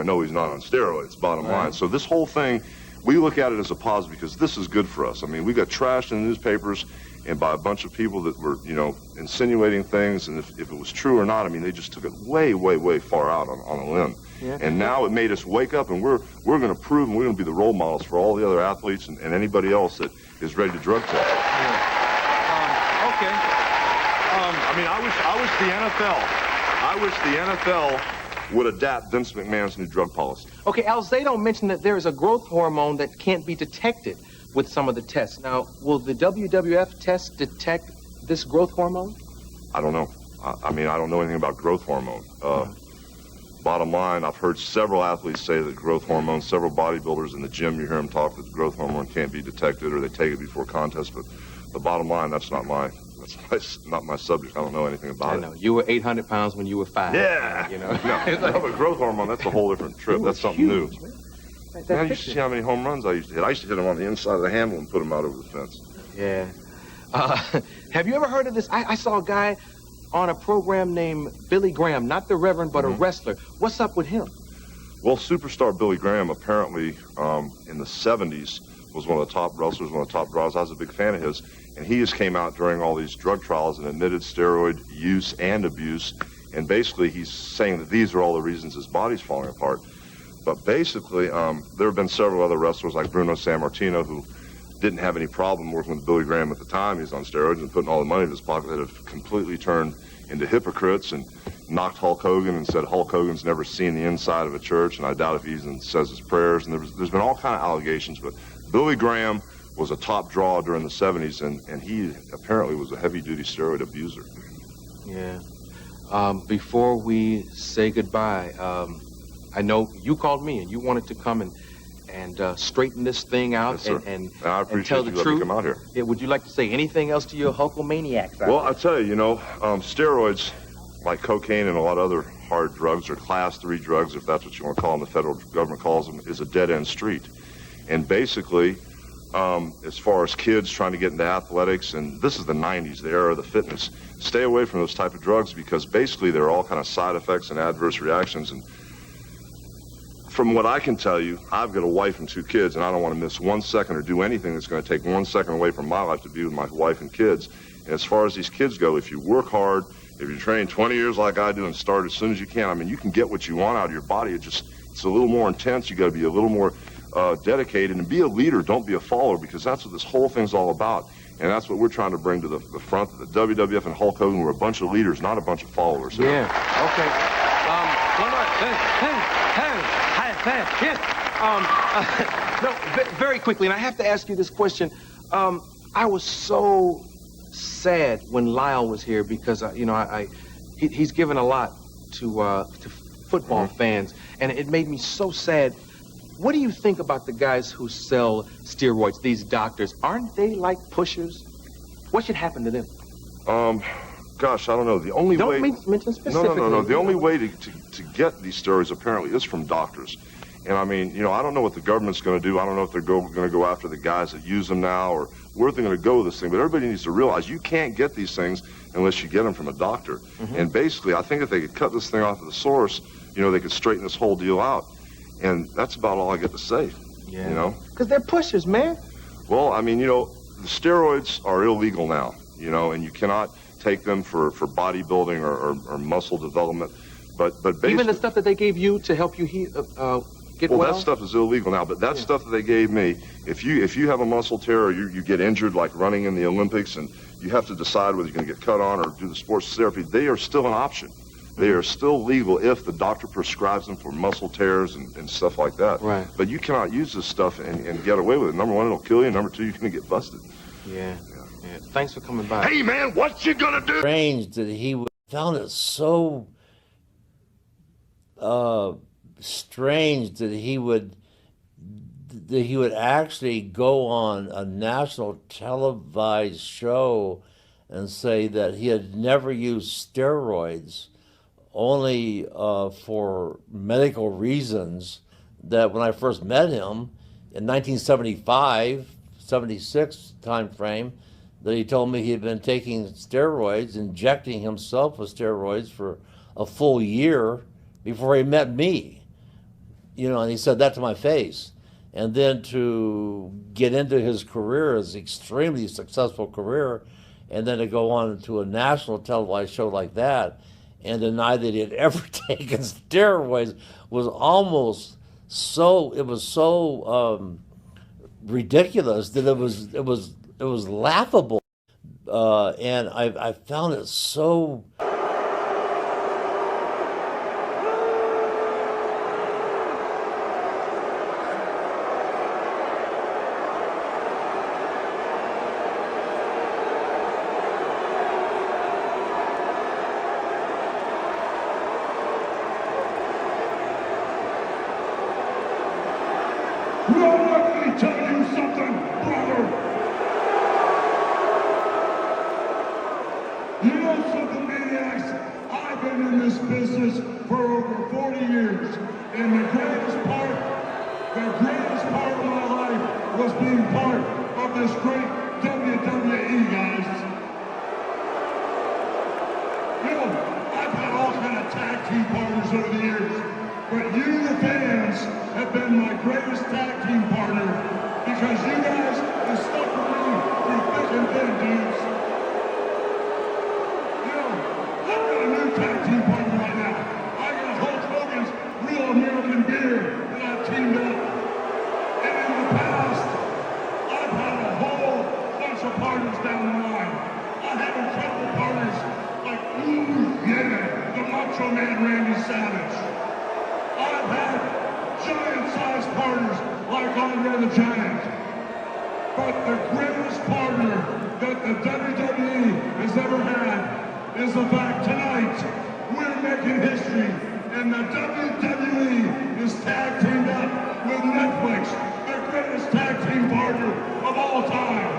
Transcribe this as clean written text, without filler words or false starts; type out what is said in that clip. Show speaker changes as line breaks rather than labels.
know he's not on steroids, bottom line. So this whole thing, we look at it as a positive because this is good for us. I mean, we got trashed in the newspapers and by a bunch of people that were, you know, insinuating things, and if it was true or not, I mean, they just took it way, way, way far out on a limb. Yeah. And now it made us wake up, and we're going to prove, and we're going to be the role models for all the other athletes and anybody else that is ready to drug test.
Yeah. Okay.
I mean, I wish the NFL would adapt Vince McMahon's new drug policy.
Okay, Alzado mentioned that there is a growth hormone that can't be detected with some of the tests. Now, will the WWF test detect this growth hormone?
I don't know. I mean, I don't know anything about growth hormone. Bottom line, I've heard several athletes say that growth hormone, several bodybuilders in the gym, you hear them talk that growth hormone can't be detected or they take it before contests, but the bottom line, that's not my subject. I don't know anything about it.
I know. You were 800 pounds when you were 5.
Yeah.
You know?
No, but growth hormone, that's a whole different trip. That's something new. Man, you should see how many home runs I used to hit. I used to hit them on the inside of the handle and put them out over the fence.
Yeah. Have you ever heard of this? I saw a guy on a program named Billy Graham, not the Reverend, but a wrestler. What's up with him?
Well, superstar Billy Graham apparently in the 70s was one of the top wrestlers, one of the top draws. I was a big fan of his. And he just came out during all these drug trials and admitted steroid use and abuse. And basically he's saying that these are all the reasons his body's falling apart. But basically, there have been several other wrestlers like Bruno Sammartino who didn't have any problem working with Billy Graham at the time. He was on steroids and putting all the money in his pocket that have completely turned into hypocrites and knocked Hulk Hogan and said Hulk Hogan's never seen the inside of a church, and I doubt if he even says his prayers. And there's been all kind of allegations, but Billy Graham was a top draw during the 70s, and he apparently was a heavy-duty steroid abuser.
Yeah. Before we say goodbye, I know you called me and you wanted to come and straighten this thing out.
Yes,
and
I appreciate
tell the
you letting
truth.
me come out here.
Yeah, would you like to say anything else to your Hulkamaniacs?
Well, I'll tell you, steroids, like cocaine and a lot of other hard drugs, or class 3 drugs, if that's what you want to call them, the federal government calls them, is a dead-end street. And basically, as far as kids trying to get into athletics, and this is the 90s, the era of the fitness, stay away from those type of drugs because basically there are all kind of side effects and adverse reactions. And from what I can tell you, I've got a wife and 2 kids, and I don't want to miss 1 second or do anything that's going to take 1 second away from my life to be with my wife and kids. And as far as these kids go, if you work hard, if you train 20 years like I do and start as soon as you can, I mean, you can get what you want out of your body. It's a little more intense. You got to be a little more dedicated and be a leader. Don't be a follower, because that's what this whole thing's all about. And that's what we're trying to bring to the front. The WWF and Hulk Hogan were a bunch of leaders, not a bunch of followers.
Yeah. Okay. No, very quickly, and I have to ask you this question. I was so sad when Lyle was here because he's given a lot to football fans, and it made me so sad. What do you think about the guys who sell steroids, these doctors? Aren't they like pushers? What should happen to them?
Gosh, I don't know. The only way...
Don't mention specifically.
No. The only way to get these steroids apparently is from doctors. And I mean, I don't know what the government's going to do. I don't know if they're going to go after the guys that use them now or where they're going to go with this thing. But everybody needs to realize you can't get these things unless you get them from a doctor. And basically, I think if they could cut this thing off at the source, they could straighten this whole deal out. And that's about all I get to say.
Yeah. Because they're pushers, man.
Well, I mean, the steroids are illegal now, and you cannot take them for bodybuilding or muscle development. But basically,
even the stuff that they gave you to help you get well?
That stuff is illegal now, but that stuff that they gave me, if you have a muscle tear or you get injured like running in the Olympics and you have to decide whether you're going to get cut on or do the sports therapy, they are still an option. They are still legal if the doctor prescribes them for muscle tears and stuff like that.
Right.
But you cannot use this stuff and get away with it. Number one, it'll kill you. Number two, you're going to get busted.
Yeah. Thanks for coming by.
Hey, man, what you going to do?
Strange that he found it so strange that he would actually go on a national televised show and say that he had never used steroids, only for medical reasons. That when I first met him in 1975, 76 time frame, that he told me he had been taking steroids, injecting himself with steroids for a full year before he met me. You know, and he said that to my face. And then to get into his career, his extremely successful career, and then to go on to a national televised show like that and deny that he had ever taken steroids was almost so, it was so ridiculous that it was laughable. And I found it so.
Well, let me tell you something, brother. You know something, maniacs? I've been in this business for over 40 years, and the greatest part of my life was being part of this great WWE, guys. You know, I've had all kind of tag team partners over the years, but you, the fans, have been my greatest tag team partner because you guys have stuck with me through thick and thin, dudes. You know, I've got a new tag team partner right now. I got Hulk Hogan's Real American Beer that I've teamed up. And in the past, I've had a whole bunch of partners down the line. I had incredible partners like, ooh, yeah, the Macho Man Randy Savage. I've had giant-sized partners like Andre the Giant. But the greatest partner that the WWE has ever had is the fact tonight we're making history and the WWE is tag teamed up with Netflix, their greatest tag team partner of all time.